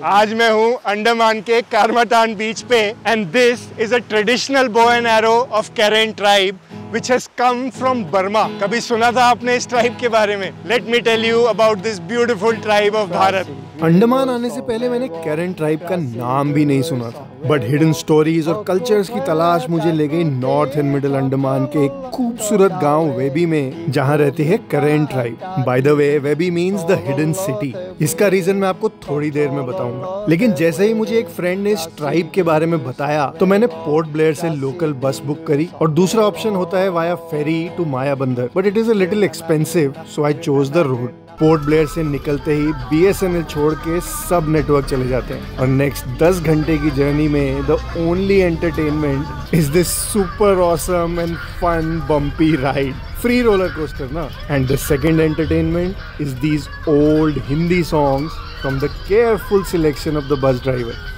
आज मैं हूँ अंडमान के कारमाटान बीच पे and this is a traditional bow and arrow of Karen tribe which has come from Burma. कभी सुना था आपने इस ट्राइब के बारे में? Let me tell you about this beautiful tribe of Bharat. Andaman आने से पहले मैंने कैरेन ट्राइब का नाम भी नहीं सुना था, बट हिडन स्टोरीज और कल्चर्स की तलाश मुझे ले गई नॉर्थ एंड मिडिल अंडमान के एक खूबसूरत गांव वेबी में, जहां रहती है Karen tribe. By the way, Webi means the hidden city. इसका रीजन मैं आपको थोड़ी देर में बताऊंगा, लेकिन जैसे ही मुझे एक फ्रेंड ने इस ट्राइब के बारे में बताया तो मैंने पोर्ट ब्लेयर से लोकल बस बुक करी, और दूसरा ऑप्शन होता है वाया फेरी टू माया बंदर, but it is a little expensive, so I chose the road. Port Blair से निकलते ही BSNL छोड़ के सब नेटवर्क चले जाते हैं, और नेक्स्ट 10 घंटे की जर्नी में the only entertainment is this super awesome and fun bumpy ride, free roller coaster ना. And the second entertainment is these old Hindi songs from the careful selection of the bus driver.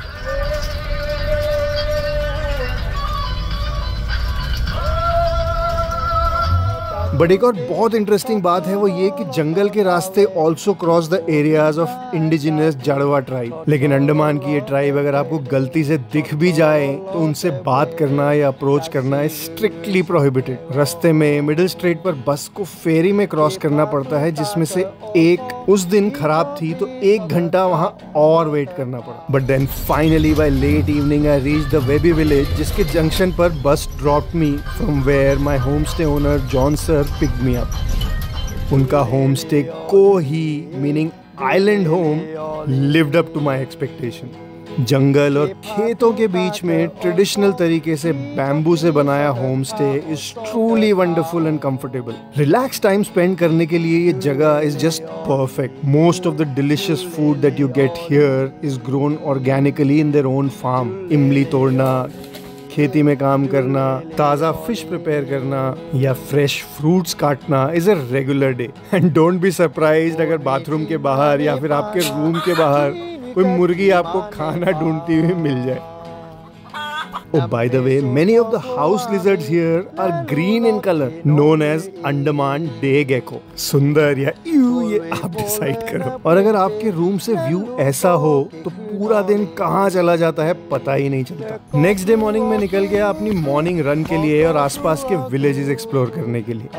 But एक और बहुत interesting बात है, वो ये कि जंगल के रास्ते also cross the areas of indigenous Jarawa tribe. लेकिन अंडमान की ये ट्राइब अगर आपको गलती से दिख भी जाए तो उनसे बात करना या अप्रोच करना है स्ट्रिक्टली प्रोहिबिटेड. रास्ते में मिडिल स्ट्रेट पर बस को फेरी में क्रॉस करना पड़ता है, जिसमें से एक उस दिन खराब थी तो 1 घंटा वहाँ और वेट करना पड़ा. But then finally by late evening I reach the Webi village, जिसके जंक्शन पर bus drop me from where my home stay owner John sir picked me up. उनका होम स्टे कोही meaning island home lived up to my expectation. जंगल और खेतों के बीच में traditional तरीके से बैम्बू से बनाया home stay is truly wonderful and comfortable. Relax time spend करने के लिए ये जगह is just perfect. Most of the delicious food that you get here is grown organically in their own farm. इमली तोड़ना, खेती में काम करना, ताज़ा फिश प्रिपेयर करना या फ्रेश फ्रूट्स काटना is a regular day. And don't be surprised अगर बाथरूम के बाहर या फिर आपके रूम के बाहर कोई मुर्गी आपको खाना ढूंढती हुई मिल जाए. Oh, by the way, many of the house lizards here are green in color, known as Andaman day gecko. सुंदर या ये आप डिसाइड करो. और अगर आपके रूम से व्यू ऐसा हो तो पूरा दिन कहाँ चला जाता है पता ही नहीं चलता. नेक्स्ट डे मॉर्निंग में निकल गया अपनी मॉर्निंग रन के लिए और आसपास के विलेजेस एक्सप्लोर करने के लिए.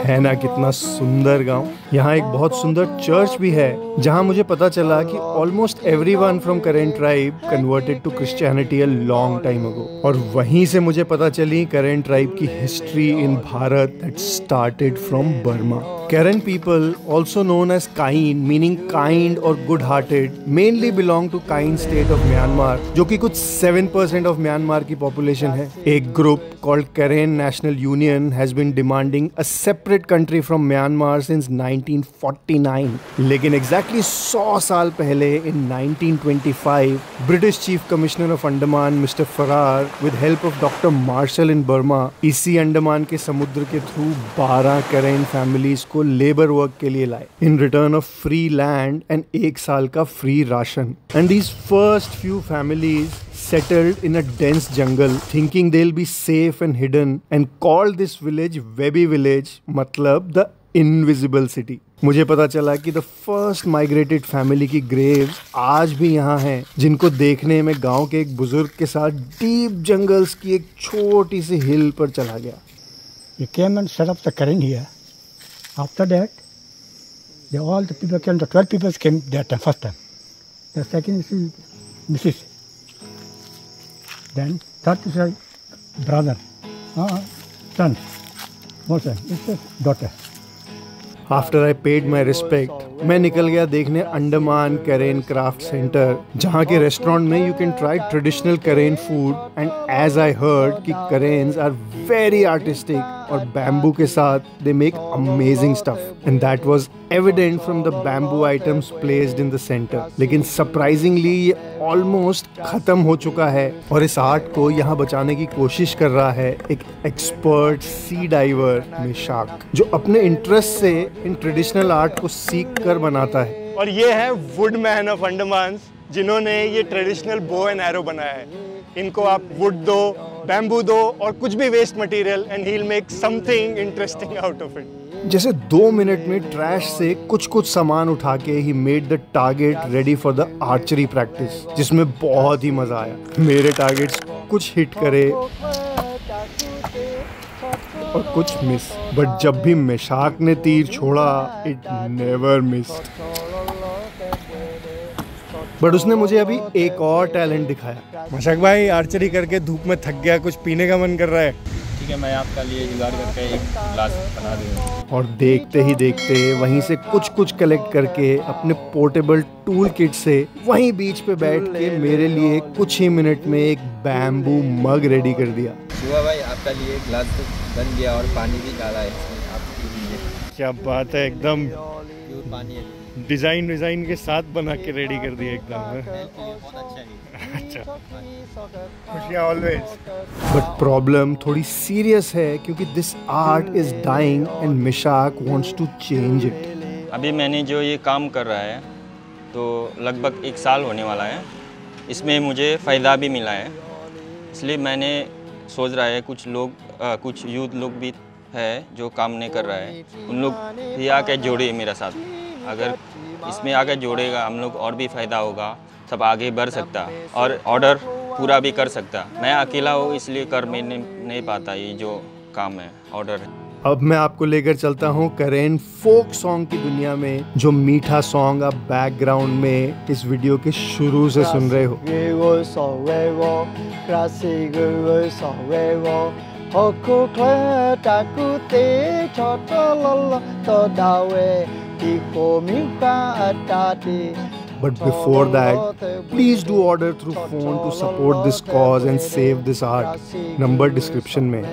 है ना कितना सुंदर गांव. यहाँ एक बहुत सुंदर चर्च भी है, जहाँ मुझे पता चला कि almost everyone from Karen tribe converted to Christianity a long time ago. और वहीं से मुझे पता चली कैरेन ट्राइब की history in Bharat that started from Burma. Karen people, also known as Kain, meaning kind or good-hearted, mainly belong to Kain state of Myanmar, जो कि कुछ 7% of Myanmar की population है. एक group called Karen National Union has been demanding a separate country from Myanmar since 1949. लेकिन exactly 100 साल पहले in 1925, British Chief Commissioner of Andaman, Mr. Farrar, with help of Dr. Marshall in Burma, इसी अंडमान के समुद्र के through 12 Karen families को labour work के लिए लाए in return of free land and 1 साल का free ration. And these first few families settled in a dense jungle, thinking they'll be safe and hidden, and called this village Webi village, मतलब the invisible city. मुझे पता चला कि the first migrated family की Graves आज भी यहाँ हैं, जिनको देखने में गांव के एक बुजुर्ग के साथ डीप जंगल्स की एक छोटी सी हिल पर चला गया. He came and set up the Karen here. After that, all the people came, the 12 people came that time, first time. The second is Mrs. Then third is a brother, son, more son, it's a daughter. After I paid my respect, मैं निकल गया देखने Andaman Karen craft centre, जहाँ के restaurant में you can try traditional Karen food. And as I heard कि Karens are very artistic और bamboo के साथ they make amazing stuff, and that was evident from the bamboo items placed in the centre. लेकिन surprisingly ये almost खत्म हो चुका है, और इस आर्ट को यहाँ बचाने की कोशिश कर रहा है एक एक्सपर्ट सी डाइवर मिशाक, जो अपने इंटरेस्ट से इन ट्रेडिशनल आर्ट को सीख कर बनाता है. और ये है वुडमैन ऑफ अंडमान, जिन्होंने ये ट्रेडिशनल बो एंड एरो बनाया है। इनको आप वुड दो, बैम्बू दो और कुछ भी waste material and he will make something interesting out of it. जैसे 2 मिनट में ट्रैश से कुछ सामान उठा के he made the target ready for the archery practice, जिसमें बहुत ही मजा आया। मेरे टारगेट्स कुछ हिट करे और कुछ मिस, बट जब भी मेशाक ने तीर छोड़ा इट नेवर मिस्ड। बट उसने मुझे अभी एक और टैलेंट दिखाया। मशाक भाई आर्चरी करके धूप में थक गया, कुछ पीने का मन कर रहा है। ठीक है, मैं आपका लिए जुगाड़ करके एक ग्लास बना दूँगा। और देखते ही देखते वहीं से कुछ कलेक्ट करके अपने पोर्टेबल टूल किट से वहीं बीच पे बैठ के मेरे लिए कुछ ही मिनट में एक बैम्बू मग रेडी कर दिया। शिवा भाई आपका लिए ग्लास तो बन गया और पानी भी डाला है इसमें, आप पी लीजिए। क्या बात है, एकदम प्योर पानी है, डिजाइन के साथ बना के रेडी कर दिया एकदम। बहुत अच्छा है। अच्छा, खुशियाँ ऑलवेज। बट प्रॉब्लम थोड़ी सीरियस है क्योंकि this art is dying and Mishak wants to change it. अभी मैंने जो ये काम कर रहा है तो लगभग 1 साल होने वाला है। इसमें मुझे फ़ायदा भी मिला है, इसलिए मैंने सोच रहा है कुछ यूथ लोग भी है जो काम नहीं कर रहा है, उन लोग भी आके जोड़े मेरे साथ। अगर इसमें आके जोड़ेगा हम लोग और भी फ़ायदा होगा, सब आगे बढ़ सकता और ऑर्डर पूरा भी कर सकता। मैं अकेला हूँ इसलिए कर मैं नहीं पाता ये जो काम है ऑर्डर है। अब मैं आपको लेकर चलता हूँ करेन फोक सॉन्ग की दुनिया में, जो मीठा सॉन्ग आप बैकग्राउंड में इस वीडियो के शुरू से सुन रहे हो। But before that, please do order through phone to support this cause and save this art. Number description में।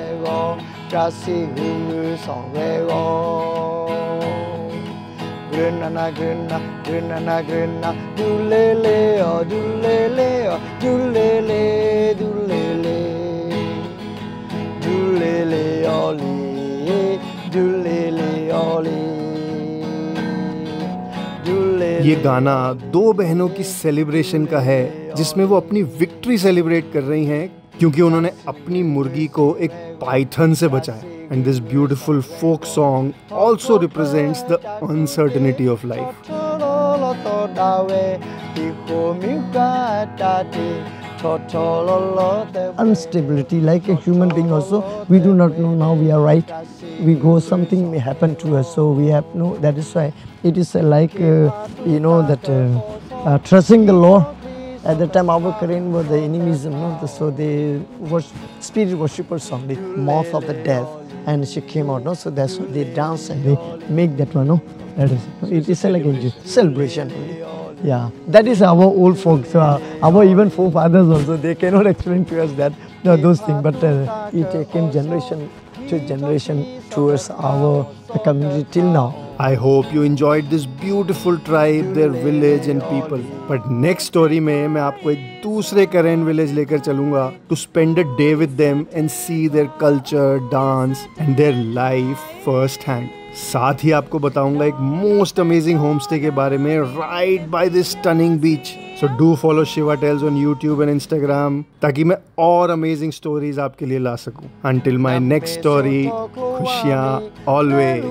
ये गाना 2 बहनों की सेलिब्रेशन का है, जिसमें वो अपनी विक्ट्री सेलिब्रेट कर रही हैं क्योंकि उन्होंने अपनी मुर्गी को एक पाइथन से बचाया। And this beautiful folk song also represents the uncertainty of life. Instability, like a human being also, we do not know now we are right, we go, something may happen to us, so we have no, that is why it is like that trusting the law. At the time our Karen were the enemies, so they were spirit worshippers of the mouth of the death, and she came out, so that's why they dance and they make that one, that is, it is like a celebration. Yeah, that is our old folks, our even forefathers also, they cannot explain to us that those things, but it came generation to generation towards our community till now. I hope you enjoyed this beautiful tribe, their village and people. But next story में मैं आपको एक दूसरे करेन village लेकर चलूँगा to spend a day with them and see their culture, dance and their life first hand. साथ ही आपको बताऊंगा एक मोस्ट अमेजिंग होम स्टे के बारे में right by this stunning beach. So do follow Shiva tales on YouTube and Instagram ताकि मैं और अमेजिंग स्टोरीज आपके लिए ला सकूं। अंटिल माय नेक्स्ट स्टोरी, खुशियां ऑलवेज।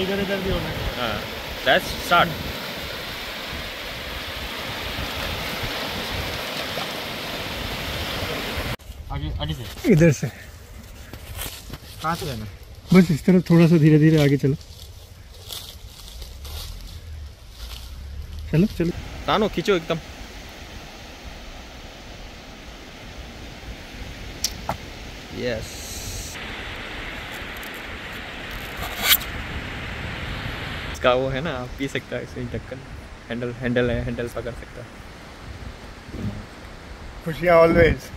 इधर भी होना है। Let's start. आगे से, इधर से कहाँ से जाना? बस इस तरफ थोड़ा सा धीरे धीरे आगे चलो। चलो तानो खींचो एकदम। यस, इसका वो है ना, आप पी सकता है इसे, ढक्कन हैंडल है, हैंडल पकड़ सकता है। खुशियाँ ऑलवेज।